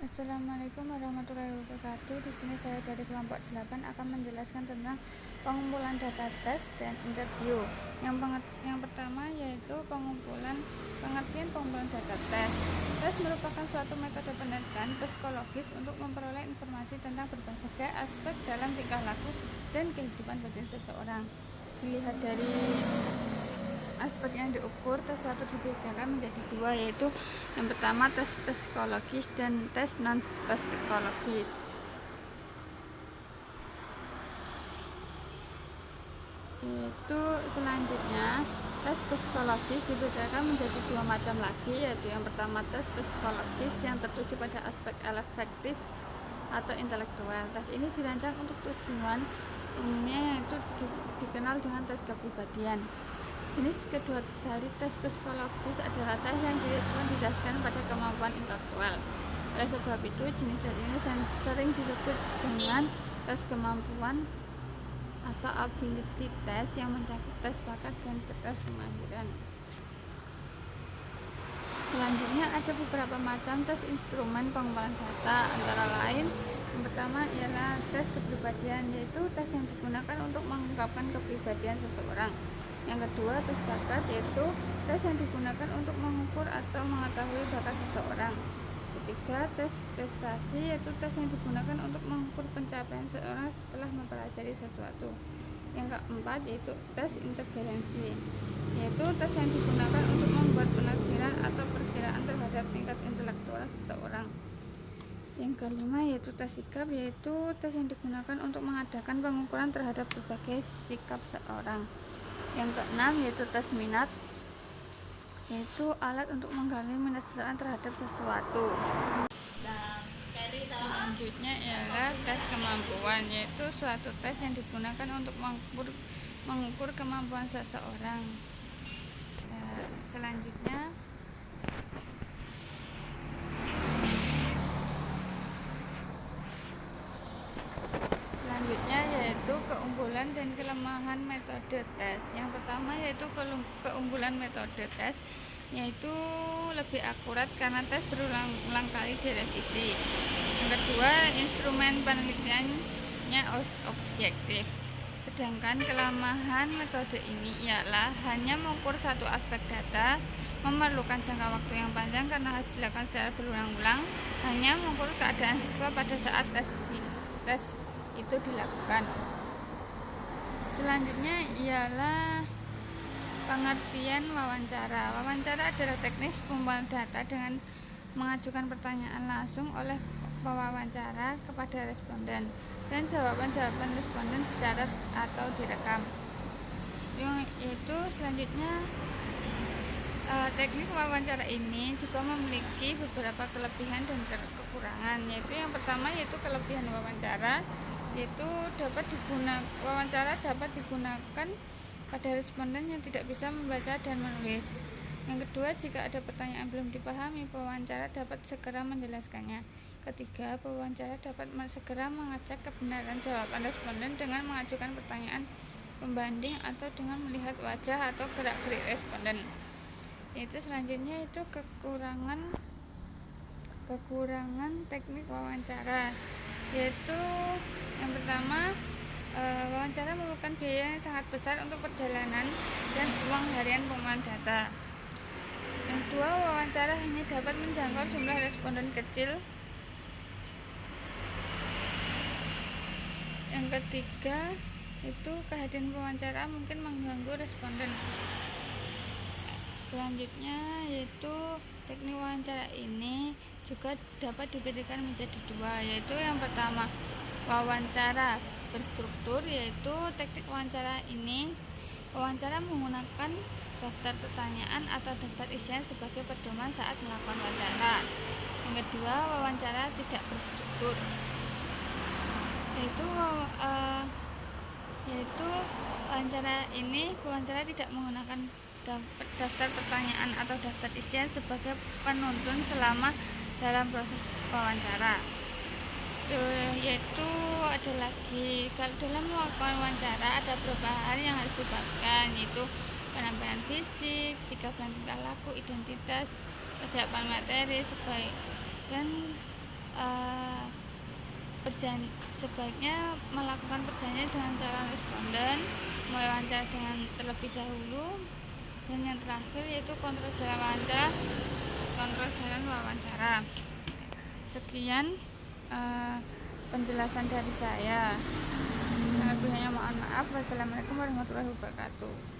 Assalamualaikum warahmatullahi wabarakatuh. Di sini saya dari kelompok 8 akan menjelaskan tentang pengumpulan data tes dan interview. Yang pertama yaitu pengertian pengumpulan data tes. Tes merupakan suatu metode penelitian psikologis untuk memperoleh informasi tentang berbagai aspek dalam tingkah laku dan kehidupan batin seseorang. Dilihat dari aspek yang diukur, tes satu dibedakan menjadi dua, yaitu yang pertama tes psikologis dan tes non psikologis. Yaitu selanjutnya tes psikologis dibedakan menjadi dua macam lagi, yaitu yang pertama tes psikologis yang tertuju pada aspek afektif atau intelektual. Tes ini dirancang untuk tujuan umumnya yaitu dikenal dengan tes kepribadian. Jenis kedua dari tes psikologis adalah tes yang didasarkan pada kemampuan intelektual. Oleh sebab itu, jenis tes ini sering disebut dengan tes kemampuan atau ability test yang mencakup tes bakat dan tes kemahiran. Selanjutnya ada beberapa macam tes instrumen pengumpulan data, antara lain yang pertama ialah tes kepribadian, yaitu tes yang digunakan untuk mengungkapkan kepribadian seseorang. Yang kedua, tes bakat, yaitu tes yang digunakan untuk mengukur atau mengetahui bakat seseorang. Ketiga, tes prestasi, yaitu tes yang digunakan untuk mengukur pencapaian seseorang setelah mempelajari sesuatu. Yang keempat, yaitu tes inteligensi, yaitu tes yang digunakan untuk membuat penafsiran atau perkiraan terhadap tingkat intelektual seseorang. Yang kelima, yaitu tes sikap, yaitu tes yang digunakan untuk mengadakan pengukuran terhadap berbagai sikap seseorang. Yang keenam, yaitu tes minat, yaitu alat untuk menggali minat seseorang terhadap sesuatu. Selanjutnya ialah tes kemampuan, yaitu suatu tes yang digunakan untuk mengukur kemampuan seseorang. Selanjutnya yaitu keunggulan dan kelemahan metode tes. Yang pertama yaitu keunggulan metode tes, yaitu lebih akurat karena tes berulang-ulang kali direvisi. Yang kedua, instrumen penelitiannya objektif. Sedangkan kelemahan metode ini ialah hanya mengukur satu aspek data, memerlukan jangka waktu yang panjang karena harus dilakukan secara berulang-ulang, hanya mengukur keadaan siswa pada saat tes itu dilakukan. Selanjutnya ialah pengertian wawancara. Wawancara adalah teknik pengumpulan data dengan mengajukan pertanyaan langsung oleh pewawancara kepada responden dan jawaban-jawaban responden secara atau direkam. Yaitu selanjutnya teknik wawancara ini juga memiliki beberapa kelebihan dan kekurangan, yaitu yang pertama yaitu kelebihan wawancara, yaitu wawancara dapat digunakan pada responden yang tidak bisa membaca dan menulis. Yang kedua, jika ada pertanyaan belum dipahami, pewawancara dapat segera menjelaskannya. Ketiga, pewawancara dapat segera mengecek kebenaran jawaban responden dengan mengajukan pertanyaan pembanding atau dengan melihat wajah atau gerak-gerik responden. Itu selanjutnya itu kekurangan teknik wawancara, yaitu yang pertama, wawancara memerlukan biaya yang sangat besar untuk perjalanan dan uang harian pengumpulan data. Yang kedua, wawancara hanya dapat menjangkau jumlah responden kecil. Yang ketiga, itu kehadiran pewawancara mungkin mengganggu responden. Selanjutnya yaitu teknik wawancara ini juga dapat dibedakan menjadi dua, yaitu yang pertama wawancara berstruktur, yaitu teknik wawancara ini wawancara menggunakan daftar pertanyaan atau daftar isian sebagai pedoman saat melakukan wawancara. Yang kedua, wawancara tidak berstruktur, yaitu wawancara tidak menggunakan daftar pertanyaan atau daftar isian sebagai penuntun selama dalam proses wawancara. Yaitu ada lagi, kalau dalam melakukan wawancara ada beberapa hal yang harus diperhatikan, yaitu penampilan fisik, sikap dan tingkah laku, identitas, kesiapan materi, dan sebaiknya melakukan perjanjian dengan calon responden, mewawancara dengan terlebih dahulu, dan yang terakhir yaitu kontrol jalan wawancara. Sekian penjelasan dari saya. Lebihnya mohon maaf. Wassalamualaikum warahmatullahi wabarakatuh.